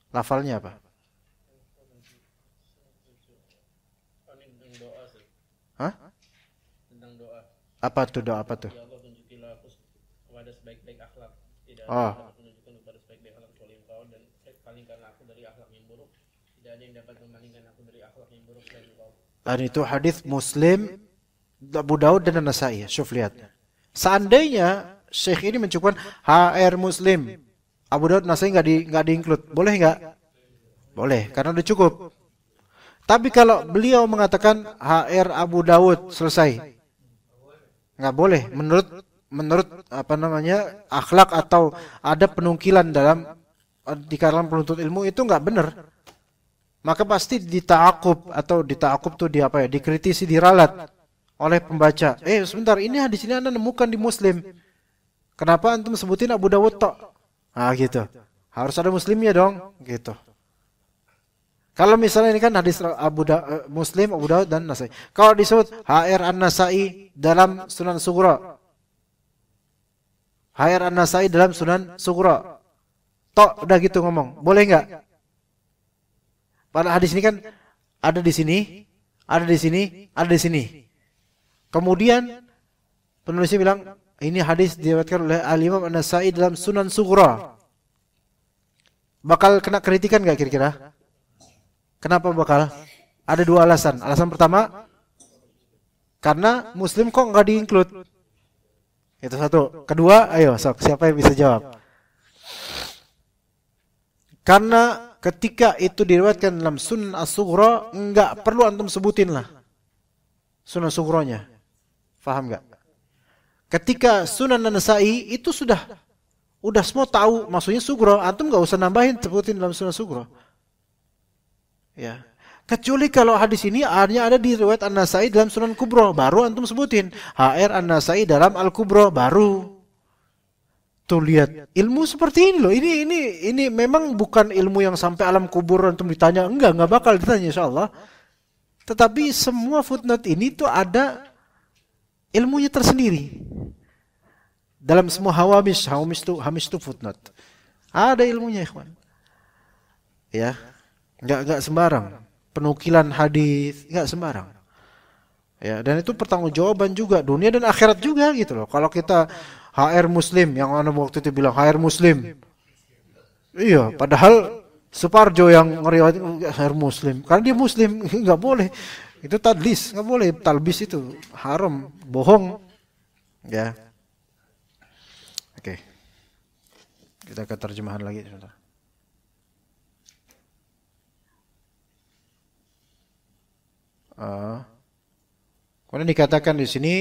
Lafalnya apa? Tentang doa sih. Hah? Tentang doa. Apa tuh doa apa tuh? Ya Allah, tunjukilah aku kepada sebaik-baik akhlak. Tidak Oh. ada yang menunjukkan kepada sebaik-baik akhlak kecuali Engkau, dan palingkanlah aku dari akhlak yang buruk. Tidak ada yang dapat memalingkan aku dari akhlak yang buruk selain Engkau. Dan itu hadis Muslim, Abu Daud dan An-Nasai. Syuf lihat. Seandainya Syekh ini mencukupkan HR Muslim, Abu Daud, Nasai enggak di-include, boleh enggak? Boleh, karena udah cukup. Tapi kalau beliau mengatakan HR Abu Daud selesai, enggak boleh. Menurut apa namanya akhlak atau ada penungkilan di kalangan penuntut ilmu itu enggak benar. Maka pasti dita'aqub tuh dikritisi, diralat oleh pembaca. Sebentar, ini hadis ini Anda nemukan di Muslim. Kenapa antum sebutin Abu Dawud tok? Gitu. Harus ada Muslimnya dong, gitu. Kalau misalnya ini kan hadis Muslim, Abu Dawud dan Nasai. Kalau disebut HR An-Nasai dalam Sunan Sughra. HR An-Nasai dalam Sunan Sughra. Tok udah gitu ngomong. Boleh enggak? Pada hadis ini kan ada di sini, ada di sini, ada di sini. Kemudian penulisnya bilang ini hadis diriwayatkan oleh Al-Imam An-Nasai dalam Sunan Sughra. Bakal kena kritikan enggak kira-kira? Kenapa bakal? Ada dua alasan. Alasan pertama, karena Muslim kok enggak di-include. Itu satu. Kedua, ayo siapa yang bisa jawab? Karena ketika itu diriwayatkan dalam Sunan As-Sughra, enggak perlu antum sebutin lah Sunan Sughra-nya. Faham enggak? Ketika Sunan An-Nasai itu sudah semua tahu maksudnya Sughra, antum enggak usah nambahin sebutin dalam Sunan Sughra. Ya. Kecuali kalau hadis ini hanya ada di riwayat An-Nasai dalam Sunan Kubra, baru antum sebutin HR An-Nasai dalam Al-Kubra baru. Tuh lihat, ilmu seperti ini loh. Ini memang bukan ilmu yang sampai alam kubur antum ditanya. Enggak bakal ditanya insyaallah. Tetapi semua footnote ini tuh ada ilmunya tersendiri. Dalam semua hamish itu footnote. Ada ilmunya, ikhwan. Ya. Enggak sembarang. Penukilan hadis enggak sembarang. Ya, dan itu pertanggungjawaban juga dunia dan akhirat juga gitu loh. Kalau kita HR Muslim, yang mana waktu itu bilang HR Muslim. Iya, padahal Suparjo yang ngeriwayatin HR Muslim. Karena dia Muslim, nggak boleh. Itu tadlis, nggak boleh. Talbis itu haram, bohong. Ya. Oke. Kita ke terjemahan lagi sebentar. Kemudian dikatakan di sini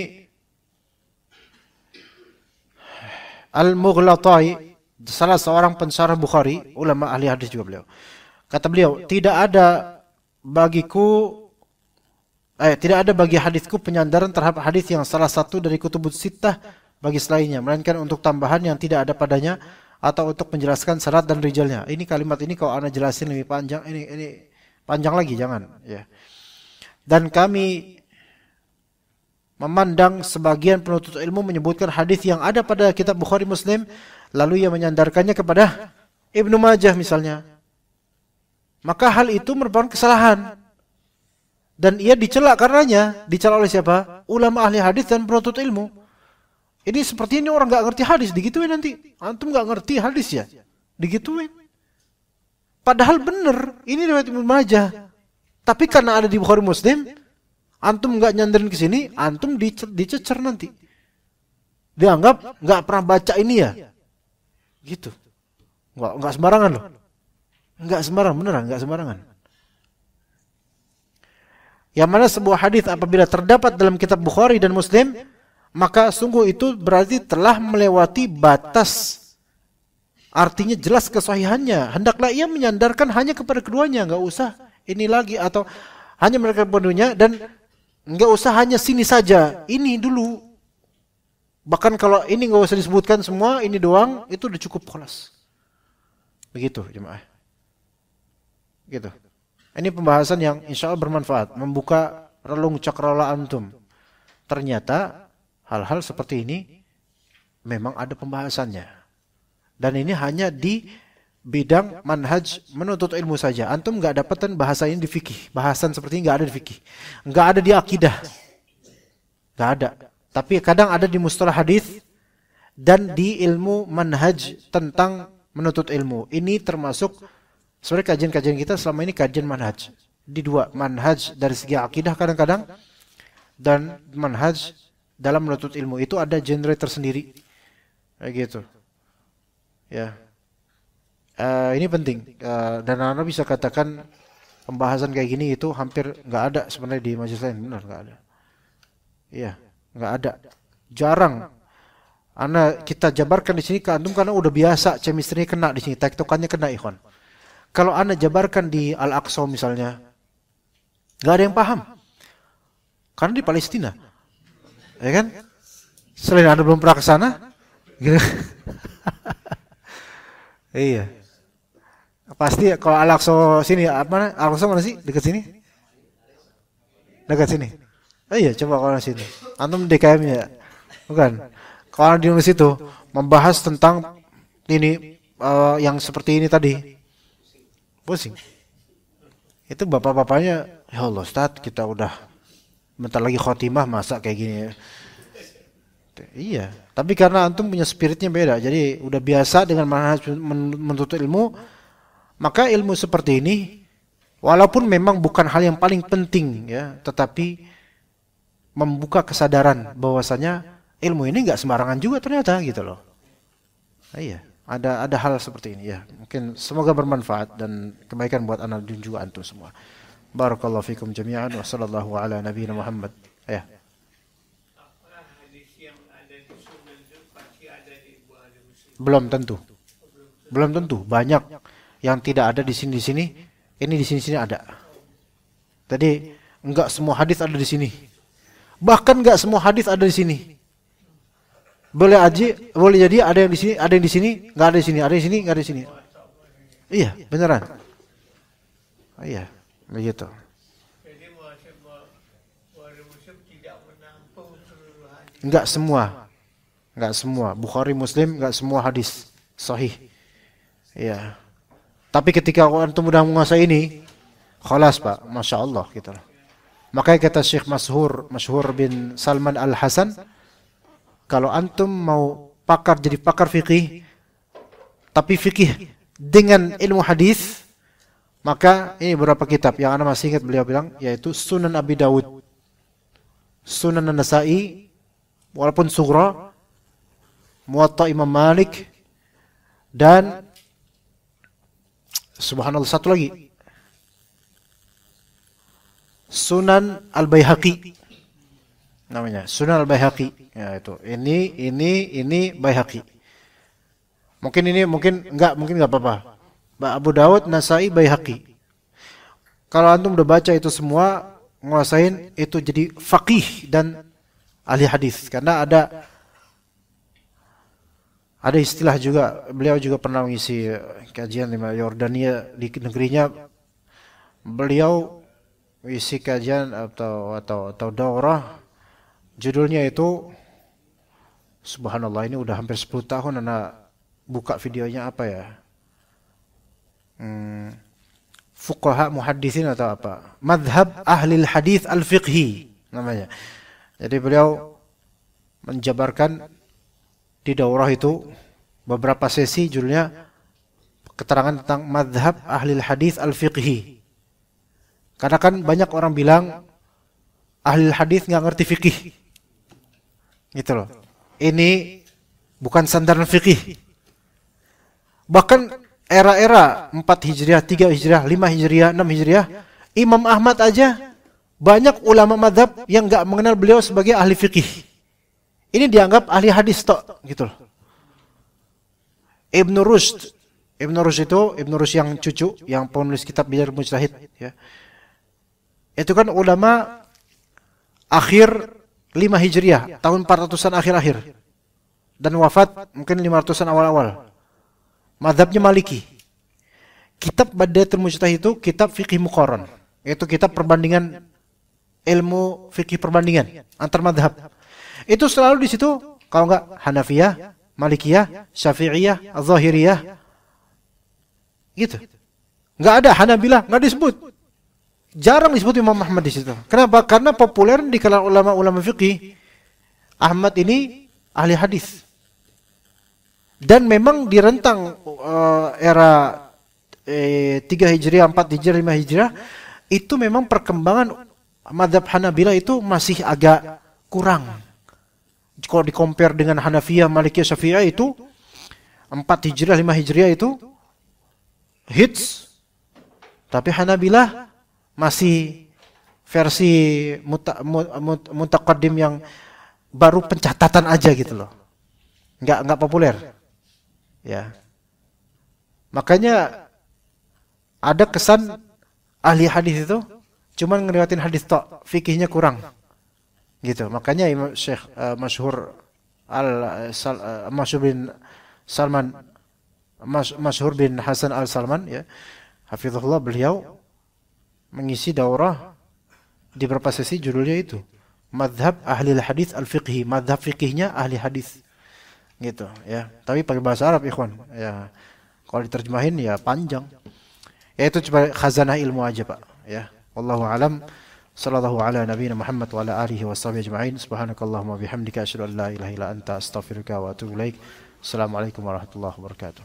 Al-Mughlatai, salah seorang pensyarah Bukhari, ulama ahli hadis juga beliau. Kata beliau, tidak ada bagi hadisku penyandaran terhadap hadis yang salah satu dari kutubus sittah bagi selainnya, melainkan untuk tambahan yang tidak ada padanya atau untuk menjelaskan syarat dan rijalnya. Ini kalimat ini kalau ana jelasin lebih panjang, ini panjang lagi, jangan ya. Dan kami memandang sebagian penuntut ilmu menyebutkan hadis yang ada pada kitab Bukhari Muslim, lalu ia menyandarkannya kepada Ibnu Majah misalnya. Maka hal itu merupakan kesalahan. Dan ia dicela karenanya. Dicela oleh siapa? Ulama ahli hadis dan penuntut ilmu. Ini seperti ini orang gak ngerti hadis, digituin nanti. Antum gak ngerti hadis ya? Digituin. Padahal benar, ini riwayat Ibnu Majah. Tapi karena ada di Bukhari Muslim, antum nggak nyandarin ke sini, antum dicecer nanti. Dianggap nggak pernah baca ini ya, gitu. Nggak sembarangan loh, nggak sembarangan, beneran nggak sembarangan. Yang mana sebuah hadis apabila terdapat dalam kitab Bukhari dan Muslim, maka sungguh itu berarti telah melewati batas. Artinya jelas kesahihannya. Hendaklah ia menyandarkan hanya kepada keduanya, nggak usah ini lagi atau hanya mereka penuhnya, dan nggak usah hanya sini saja, ini dulu. Bahkan kalau ini nggak usah disebutkan semua, ini doang, itu udah cukup kelas. Begitu jemaah. Gitu. Ini pembahasan yang insya Allah bermanfaat, membuka relung cakrawala antum. Ternyata hal-hal seperti ini memang ada pembahasannya. Dan ini hanya di bidang manhaj menuntut ilmu saja. Antum nggak dapatkan bahasa ini di fikih. Bahasan seperti ini nggak ada di fikih, nggak ada di akidah, nggak ada. Tapi kadang ada di mustalah hadis dan di ilmu manhaj tentang menuntut ilmu. Ini termasuk sebenarnya kajian-kajian kita selama ini kajian manhaj. Di dua, manhaj dari segi akidah kadang-kadang dan manhaj dalam menuntut ilmu. Itu ada genre tersendiri, kayak gitu. Ya. Ini penting dan anda bisa katakan pembahasan kayak gini itu hampir nggak ada sebenarnya di majelis lain, benar nggak ada. Iya, nggak ada, jarang. Kita jabarkan di sini ke antum karena udah biasa chemistry kena di sini, tektokannya kena, ikhwan. Kalau anda jabarkan di Al-Aqsa misalnya, nggak ada yang paham karena di Palestina, ya kan? Selain anda belum pernah ke sana, gitu. Iya. Pasti kalau Al-Aqsa sini apa? Al-Aqsa mana sih? Dekat sini? Dekat sini. Oh iya, coba kalau sini. Antum DKM ya? Bukan. Kalau di situ membahas tentang ini yang seperti ini tadi. Pusing. Itu bapak-bapaknya, ya Allah Ustaz, kita udah bentar lagi khotimah, masa kayak gini ya. Iya, tapi karena antum punya spiritnya beda, jadi udah biasa dengan manhaj menuntut ilmu, maka ilmu seperti ini, walaupun memang bukan hal yang paling penting ya, tetapi membuka kesadaran bahwasanya ilmu ini nggak sembarangan juga ternyata gitu loh. Iya, ada hal seperti ini ya. Mungkin semoga bermanfaat dan kebaikan buat anak dan juga antum semua. Barakallahu fikum jami'an wa sallallahu ala nabiyina Muhammad. Ya. Belum tentu. Belum tentu. Banyak yang tidak ada di sini. Ini di sini ada. Tadi enggak semua hadis ada di sini. Bahkan enggak semua hadis ada di sini. boleh jadi ada yang di sini, ada yang di sini, nggak ada di sini, ada di sini, nggak ada di sini. Iya, beneran. Iya, begitu. Jadi Muslim tidak menampung seluruh hadis. Enggak semua. Bukhari, Muslim, enggak semua hadis sahih. Iya. Tapi ketika antum sudah menguasai ini, khalas Pak, Masya Allah gitu. Makanya kata Syekh Masyhur bin Salman Al-Hasan, kalau antum mau jadi pakar fikih, tapi fikih dengan ilmu hadis, maka ini beberapa kitab yang anda masih ingat beliau bilang, yaitu Sunan Abi Dawud, Sunan An-Nasa'i, walaupun sughra, Muwatta Imam Malik, dan subhanallah satu lagi, Sunan Al-Baihaqi namanya, Sunan Al-Baihaqi. Ya itu. Ini Baihaqi. Mungkin enggak apa-apa. Abu Dawud, Nasai, Baihaqi. Kalau antum udah baca itu semua, nguasain itu, jadi faqih dan ahli hadis. Karena ada istilah juga, beliau juga pernah mengisi kajian di Yordania, di negerinya beliau mengisi kajian atau daurah, judulnya itu subhanallah, ini udah hampir 10 tahun anak buka videonya apa ya, fuqaha muhaddisin atau apa, madhab ahli hadis al-fiqhi namanya. Jadi beliau menjabarkan di daurah itu beberapa sesi, judulnya keterangan tentang madhab ahli hadis al-fiqhi. Karena kan banyak orang bilang ahli hadis nggak ngerti fikih, gitu loh. Ini bukan sandaran fikih. Bahkan era-era 4 Hijriah, 3 Hijriah, 5 Hijriah, 6 Hijriah, Imam Ahmad aja banyak ulama madhab yang nggak mengenal beliau sebagai ahli fikih. Ini dianggap ahli hadis tok, gitu loh. Ibnu Rushd yang cucu, yang penulis kitab Bidayah Mujtahid, ya. Itu kan ulama akhir 5 Hijriah, tahun 400-an akhir-akhir. Dan wafat mungkin 500-an awal-awal. Mazhabnya Maliki. Kitab Badiatul Mujtahid itu kitab fikih muqarran. Itu kitab perbandingan ilmu fikih perbandingan antar mazhab. Itu selalu di situ, kalau enggak Hanafiyah, Malikiyah, Syafi'iyah, Az-Zahiriyah. Gitu. Enggak ada Hanabilah, enggak disebut. Jarang disebut Imam Ahmad di situ. Kenapa? Karena populer di kalangan ulama-ulama fikih, Ahmad ini ahli hadis. Dan memang di rentang era 3 Hijriah, 4 Hijriah, 5 Hijriah, itu memang perkembangan mazhab Hanabilah itu masih agak kurang. Kalau di-compare dengan Hanafiyah, Malikiyah, Syafi'iyah itu 4 Hijriah, 5 Hijriah itu hits. Tapi Hanabilah masih versi mutaqaddim yang baru pencatatan aja gitu loh. Enggak populer. Ya. Makanya ada kesan ahli hadis itu cuman ngeriwayatin hadis tok, fikihnya kurang. Gitu. Makanya Imam Syekh Masyhur bin Hasan Al-Salman, ya, hafizahullah, beliau mengisi daurah di beberapa sesi, judulnya itu Madhab Ahli Hadis Al-Fiqhi, madhab fikihnya ahli hadis. Gitu, ya. Tapi pakai bahasa Arab, ikhwan. Ya. Kalau diterjemahin ya panjang. Ya itu cuma khazanah ilmu aja, Pak, ya. Wallahu alam. Sallallahu ala nabiyina Muhammad wa ala alihi wa sahbihi ajma'in. Subhanakallahumma bihamdika asyhadu an la ilaha illa anta astaghfiruka wa atubu ilaik. Assalamualaikum warahmatullahi wabarakatuh.